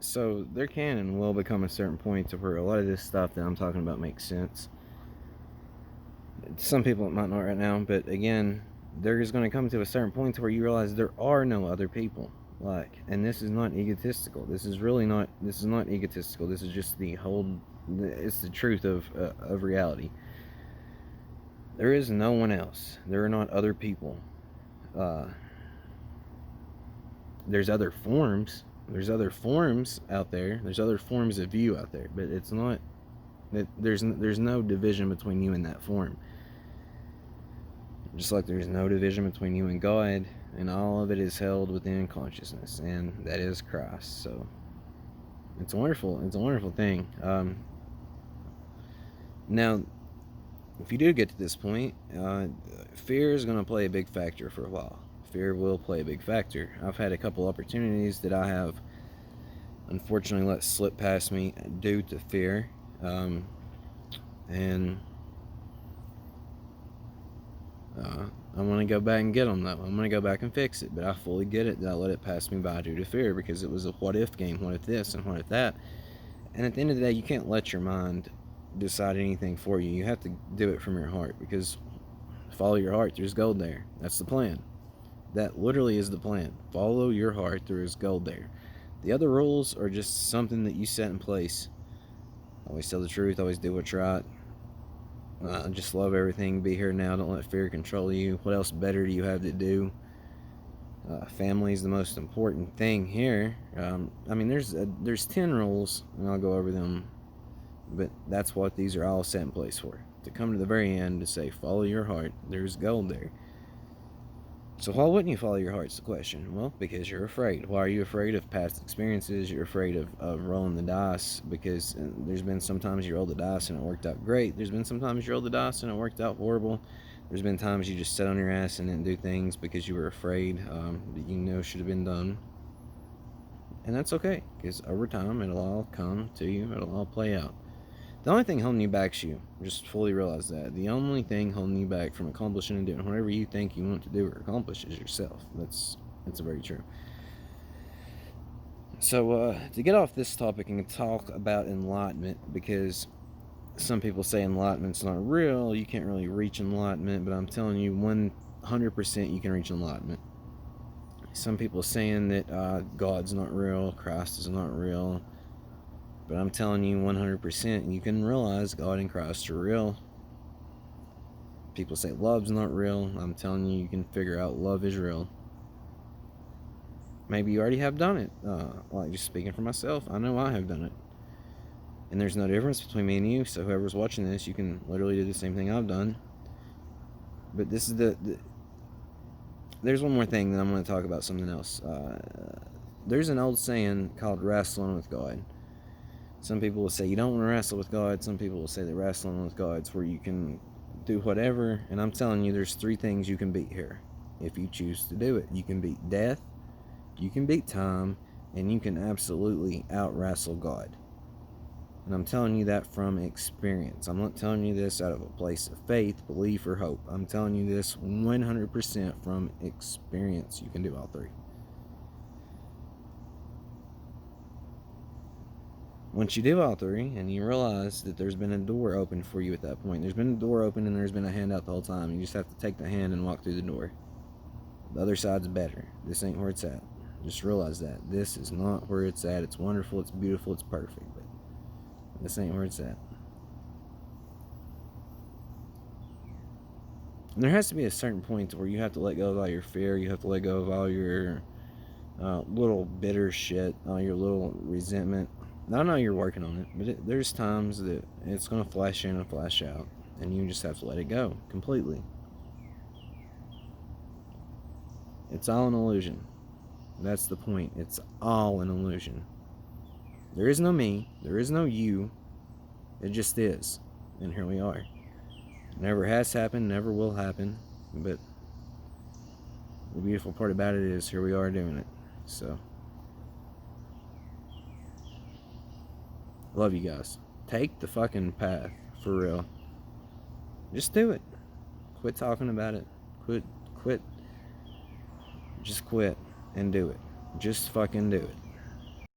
So there can and will become a certain point to where a lot of this stuff that I'm talking about makes sense. Some people it might not right now, but again, there is going to come to a certain point to where you realize there are no other people. Like, and this is not egotistical. This is really not. This is not egotistical. This is just the whole. It's the truth of reality. There is no one else. There are not other people. Uh, there's other forms. There's other forms out there. There's other forms of you out there, but it's not. There's no division between you and that form. Just like there's no division between you and God, and all of it is held within consciousness, and that is Christ. So it's wonderful. It's a wonderful thing. Now, if you do get to this point, fear is going to play a big factor for a while. Fear will play a big factor. I've had a couple opportunities that I have unfortunately let slip past me due to fear, and I'm going to go back and get them, though. I'm going to go back and fix it, but I fully get it that I let it pass me by due to fear, because it was a what-if game. What if this and what if that? And at the end of the day, you can't let your mind decide anything for you. You have to do it from your heart, because follow your heart, there's gold there. That's the plan. That literally is the plan. Follow your heart, there is gold there. The other rules are just something that you set in place. Always tell the truth, always do what's right. Just love everything, be here now, don't let fear control you. What else better do you have to do? Family is the most important thing here. I mean, there's 10 rules, and I'll go over them, but that's what these are all set in place for. To come to the very end to say, follow your heart, there's gold there. So why wouldn't you follow your heart's the question? Well, because you're afraid. Why are you afraid of past experiences? You're afraid of rolling the dice, because there's been sometimes you roll the dice and it worked out great. There's been sometimes you roll the dice and it worked out horrible. There's been times you just sat on your ass and didn't do things because you were afraid that you know should have been done. And that's okay, because over time it'll all come to you. It'll all play out. The only thing holding you back is you. Just fully realize that. The only thing holding you back from accomplishing and doing whatever you think you want to do or accomplish is yourself. That's very true. So to get off this topic and talk about enlightenment, because some people say enlightenment's not real, you can't really reach enlightenment, but I'm telling you 100% you can reach enlightenment. Some people saying that God's not real, Christ is not real, but I'm telling you 100% you can realize God and Christ are real. People say love's not real. I'm telling you, you can figure out love is real. Maybe you already have done it. Like, just speaking for myself, I know I have done it. And there's no difference between me and you, so whoever's watching this, you can literally do the same thing I've done. But this is there's one more thing that I'm going to talk about, something else. There's an old saying called wrestling with God. Some people will say you don't want to wrestle with God. Some people will say that wrestling with God's where you can do whatever. And I'm telling you, there's 3 things you can beat here if you choose to do it. You can beat death, you can beat time, and you can absolutely out-wrestle God. And I'm telling you that from experience. I'm not telling you this out of a place of faith, belief, or hope. I'm telling you this 100% from experience. You can do all 3. Once you do all 3 and you realize that there's been a door open for you at that point, there's been a door open and there's been a hand out the whole time. You just have to take the hand and walk through the door. The other side's better. This ain't where it's at. Just realize that. This is not where it's at. It's wonderful, it's beautiful, it's perfect, but this ain't where it's at. And there has to be a certain point where you have to let go of all your fear. You have to let go of all your little bitter shit, all your little resentment. I know you're working on it, but there's times that it's going to flash in and flash out, and you just have to let it go completely. It's all an illusion. That's the point. It's all an illusion. There is no me. There is no you. It just is. And here we are. Never has happened, never will happen, but the beautiful part about it is here we are doing it. So love you guys. Take the fucking path, for real. Just do it. Quit talking about it. Quit. Just quit and do it. Just fucking do it.